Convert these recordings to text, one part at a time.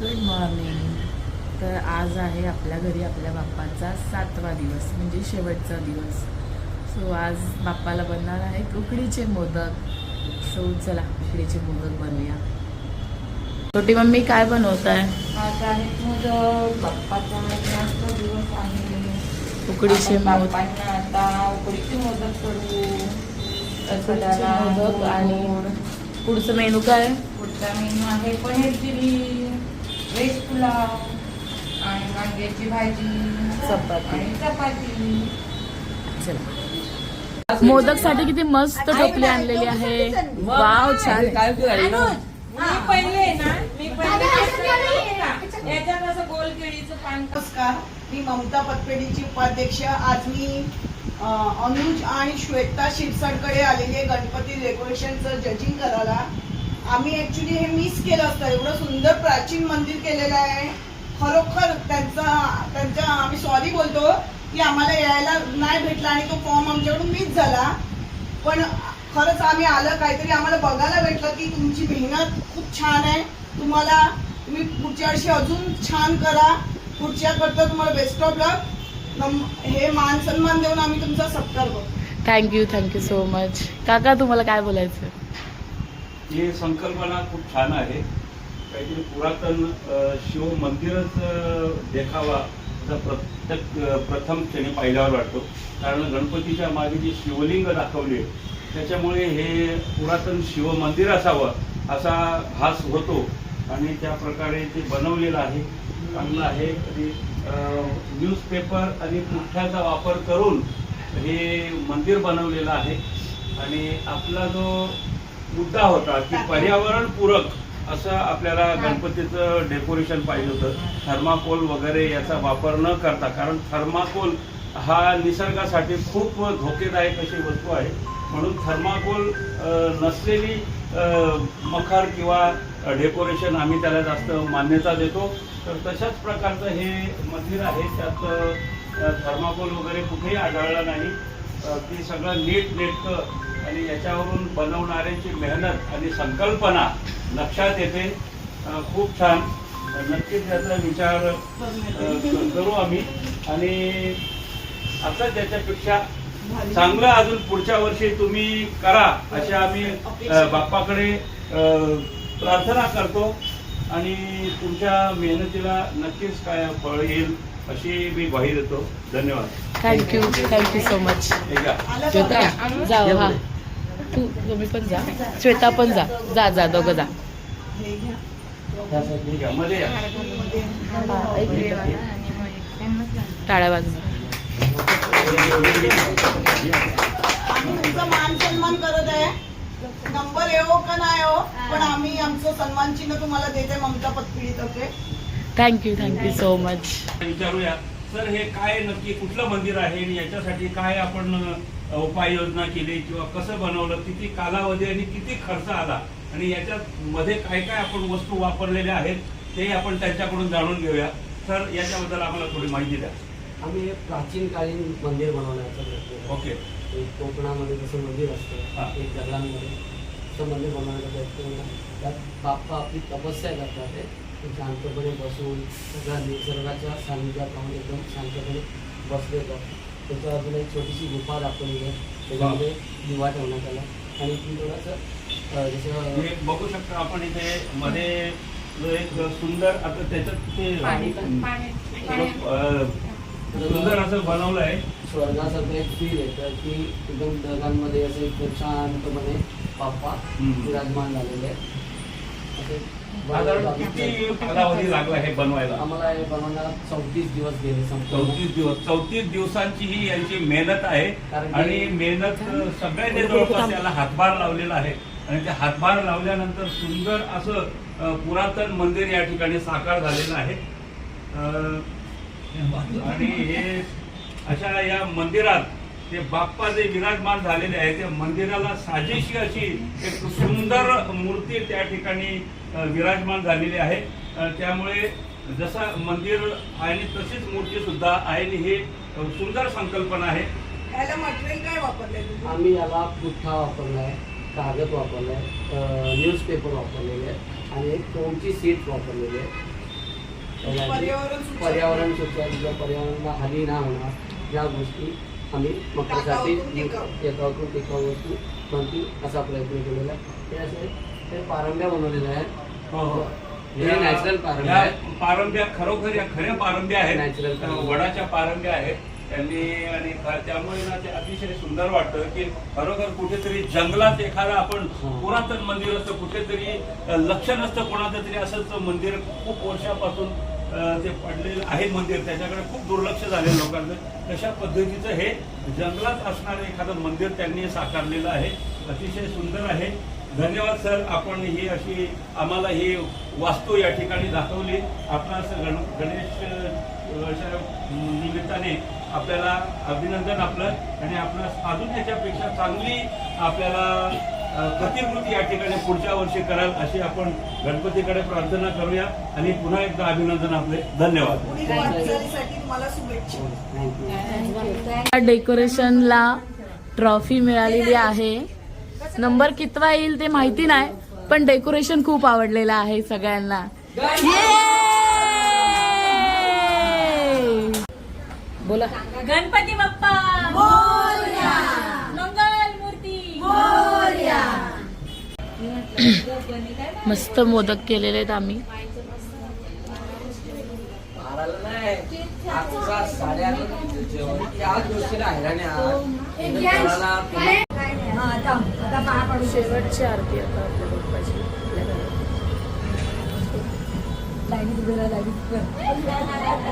Good morning. तर आज आहे आपल्या घरी आपल्या बाप्पाचा 7वा दिवस म्हणजे शेवटचा दिवस. सो आज बाप्पाला बनणार आहेत उकडीचे मोदक. सो चला उकडीचे मोदक बनवूया. छोटी मम्मी काय बनवत आहे? आज आहे मोदक. बाप्पाचा जास्त दिवस आहे. उकडीचे मोदक. आता उकडीचे मोदक करू. मोदक आणि पुढचं मेनू काय? पुढचा मेनू आहे पनीर चिली, व्हेज पुलाव आणि वांग्याची भाजी, चपाती. आणि चपाती. चला मोदक साठी किती मस्त टोपली आणलेली आहे. वाव छान. मी पहिले याच्यात असं गोल केळीचं पान. नमस्कार, मी ममता पतपेढीची उपाध्यक्ष. आज मी अनुज आणि श्वेता शिरसाटकडे आलेले गणपती डेकोरेशनचं जजिंग करायला. आम्ही ऍक्च्युली हे मिस केलं असतं. एवढं सुंदर प्राचीन मंदिर केलेलं आहे. खरोखर त्यांच्या आम्ही सॉरी बोलतो की आम्हाला यायला नाही भेटला आणि तो फॉर्म आमच्याकडून मिस झाला. पण खरंच आम्ही आलं, काहीतरी आम्हाला बघायला भेटलं की तुमची मेहनत खूप छान आहे. तुम्ही पुढच्या वर्षी अजून छान करा. पुढच्या करता तुम्हाला बेस्ट ऑफ लक. हे मान सन्मान देऊन आम्ही तुमचा सत्कार करतो. Thank you so much. काका तुम्हाला काय बोलायचं? ही संकल्पना खूप छान आहे. काहीतरी पुरातन शिव मंदिरच देखावा प्रथम क्षणी पाहिल्यावर वाटतो. कारण गणपतीच्या मागे जी शिवलिंग दाखवली त्याच्यामुळे हे पुरातन शिव मंदिर असावं असा भास होतो आणि त्या प्रकारे ते बनवलेलं आहे. चांगलं आहे. न्यूजपेपर आणि पुठ्ठ्याचा वापर करून हे मंदिर बनवलेलं आहे. आणि आपला जो मुद्दा होता की पर्यावरणपूरक असं आपल्याला गणपतीचं डेकोरेशन पाहिजे होतं. थर्माकोल वगैरे याचा वापर न करता, कारण थर्माकोल हा निसर्गासाठी खूप धोकेदायक अशी वस्तू आहे. म्हणून थर्माकोल नसलेली मखर किंवा डेकोरेशन आम्ही त्याला जास्त मान्यता देतो. तर तशाच प्रकारचं हे मंदिर आहे. त्यात थर्माकोल वगैरे कुठेही आढळलं नाही. ती सगळं नीटनेटकं आणि याच्यावरून बनवणाऱ्यांची मेहनत आणि संकल्पना लक्षात येते. खूप छान. नक्कीच याचा विचार करू आम्ही आणि आता त्याच्यापेक्षा चांगलं अजून पुढच्या वर्षी तुम्ही करा अशा आम्ही बाप्पाकडे प्रार्थना करतो आणि तुमच्या मेहनतीला नक्कीच काय फळ येईल अशी मी ग्वाही देतो. धन्यवाद. Thank you so much. श्वेता जा. हा तुम्ही पण जा. श्वेता पण जा दोघं जा. मध्ये या. टाळ्या वाजवा. आम्ही तुमचा मान सन्मान करत आहे. नंबर येवो का नाही हो, पण आम्ही आमचं सन्मान चिन्ह तुम्हाला देते ममता पतपेढीतर्फे. Thank you so much. विचारूया सर, हे काय नक्की कुठलं मंदिर आहे आणि याच्यासाठी काय आपण उपाययोजना केली किंवा कसं बनवलं, किती कालावधी आणि किती खर्च आला आणि याच्यात मध्ये काय काय आपण वस्तू वापरलेल्या आहेत ते आपण त्यांच्याकडून जाणून घेऊया. सर याच्याबद्दल आम्हाला थोडी माहिती द्या. आम्ही एक प्राचीनकालीन मंदिर बनवण्याचा प्रयत्न. ओके. एक कोकणामध्ये जसं मंदिर असतं, एक दगडांमध्ये तसं मंदिर बनवण्याचा प्रयत्न केला. त्यात बाप्पा आपली तपस्या करतात. ते शांतपणे बसून सगळ्या निसर्गाच्या सानिध्यात राहून एकदम शांतपणे बसले जातात. त्याच्या बाजूला एक छोटीशी गुफा दाखवली आहे. त्याच्यामध्ये दिवा ठेवण्यात आला आणि ती थोडंसं जसं बघू शकता आपण इथे मध्ये एक सुंदर आता त्याच्यात ते सुंदर असं बनवलं आहे. स्वर्गासारखं एक फील येतं की एकदम ढगांमध्ये असे एकदम शांतपणे बाप्पा विराजमान झालेले आहेत. साधारण किती कालावधी लागला हे बनवायला? आम्हाला हे बनवण्याला 34 दिवस गेले. 34 दिवसांची ही यांची मेहनत आहे आणि मेहनत सगळ्यांनी जवळपास याला हातभार लावलेला आहे आणि त्या हातभार लावल्यानंतर सुंदर असं पुरातन मंदिर या ठिकाणी साकार झालेलं आहे. आणि हे अशा या मंदिरात ते बाप्पा जे विराजमान झालेले आहे त्या मंदिराला साजेशी अशी एक सुंदर मूर्ती त्या ठिकाणी विराजमान झालेली आहे. त्यामुळे जसं मंदिर आणि तशीच मूर्ती सुद्धा आहे आणि हे सुंदर संकल्पना आहे. याला मटेरियल काय वापरले तुम्ही? आम्ही याला पुठ्ठा वापरला आहे, कागद वापरला आहे, न्यूजपेपर वापरलेले आहे आणि एक फोमची सीट वापरलेली आहे. पहिला पर्यावरण सूचक. पर्यावरण सूचक किंवा पर्यावरणाला हानी ना होणार या गोष्टी आम्ही मकरसाठी टिकाऊ वस्तू बनतील असा प्रयत्न केलेला आहे. हे असे ते पारंब्या बनवलेल्या आहेत. हो हो हे नॅचरल पारंब्या या आहेत. पारंब्या खरोखर या खऱ्या पारंब्या आहेत. Natural पारंब्या. वडाच्या पारंब्या आहेत त्यांनी आणि त्यामुळे ना ते अतिशय सुंदर वाटतं की खरोखर कुठेतरी जंगलात एखादा आपण पुरातन मंदिर असतं कुठेतरी लक्ष नसतं कोणाचं तरी असंच मंदिर खूप वर्षापासून ते पडलेलं आहे मंदिर त्याच्याकडे खूप दुर्लक्ष झालेलं लोकांचं तशा पद्धतीचं हे जंगलात असणारं एखादं मंदिर त्यांनी साकारलेलं आहे. अतिशय सुंदर आहे. धन्यवाद सर आपण ही अशी आम्हाला ही वास्तू या ठिकाणी दाखवली. आपणास गणेश निमित्ताने आपल्याला अभिनंदन आपलं आणि आपणास अजून याच्यापेक्षा चांगली आपल्याला प्रतिकृती या ठिकाणी पुढच्या वर्षी कराल अशी आपण गणपतीकडे प्रार्थना करूया आणि पुन्हा एकदा अभिनंदन आपले. धन्यवाद. पुढील वाटचालीसाठी तुम्हाला शुभेच्छा. डेकोरेशनला ट्रॉफी मिळालेली आहे. नंबर कितवा येईल ते माहिती नाही पण डेकोरेशन खूप आवडलेलं आहे सगळ्यांना. बोला गणपती बाप्पा मोरया, मंगल मूर्ती मोरया. मस्त मोदक केलेले आहेत आम्ही. शेवटची आरती आता आपल्या बाप्पाची आपल्या घरात.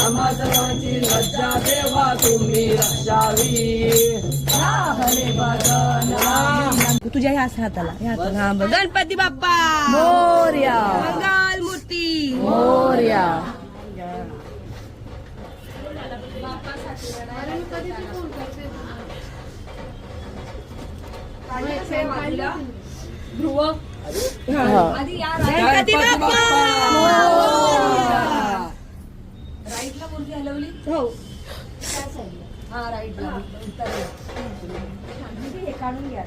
आम्हा सर्वांची लज्जा देवा तुम्ही रक्षावी. तुझ्या ह्याच हाताला हा बघ. गणपती बाप्पा मोरया मंगल मूर्ती मोरया. गणपती बाप्पा राईटला मूर्ती हलवली हो हा राईटला हे काढून घ्या.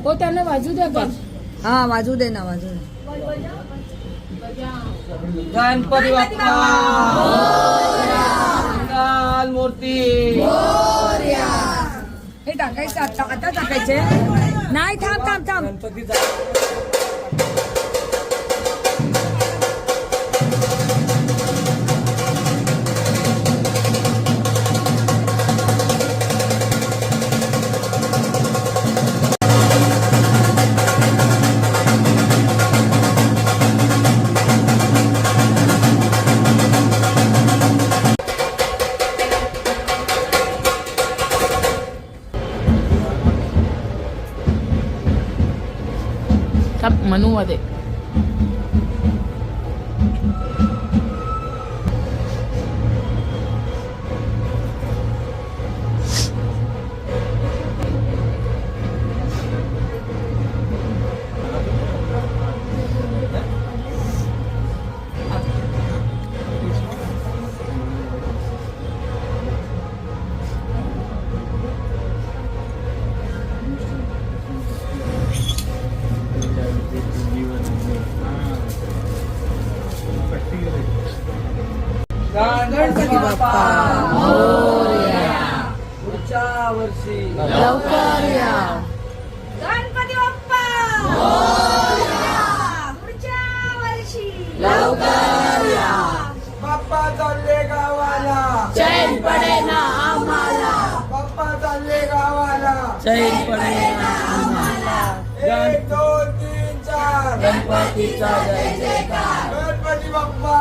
हो त्यांना वाजू द्या का. हा वाजू दे ना वाजू दे. गणपती बाप्पा मंगल मूर्ती. हे टाकायचं आता टाकायचे नाही. थांब थांब थांब. गणपतीचा मनू मध्ये गणपती बाप्पा मोरया. पुढच्या वर्षी लवकर या. गणपती बाप्पा पुढच्या वर्षी लवकर या. बाप्पा चालले गावाला. चैन पडे ना आम्हाला. बाप्पा चालले गावाला. चैन पडे ना आम्हाला. 1 2 3 4 गणपती गणपतीचा जय जयकार. गणपती बाप्पा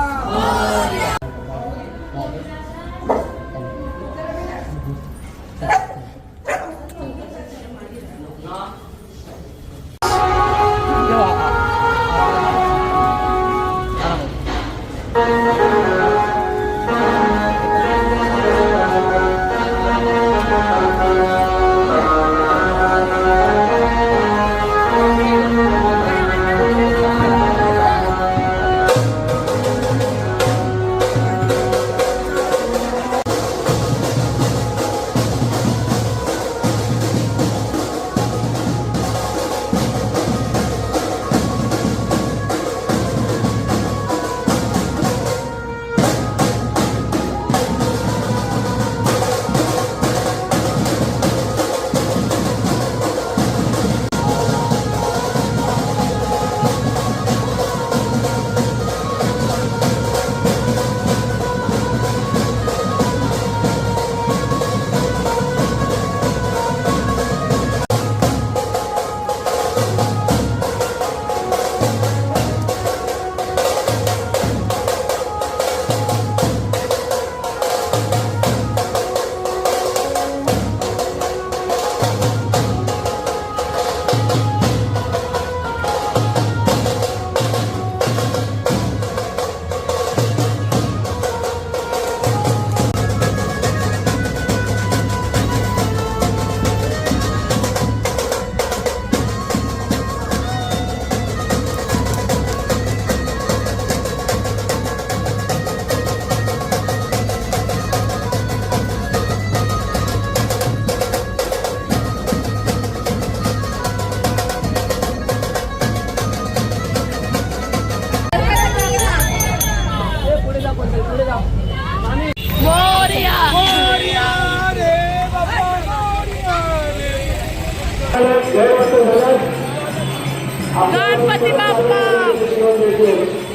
गणपती बाप्पा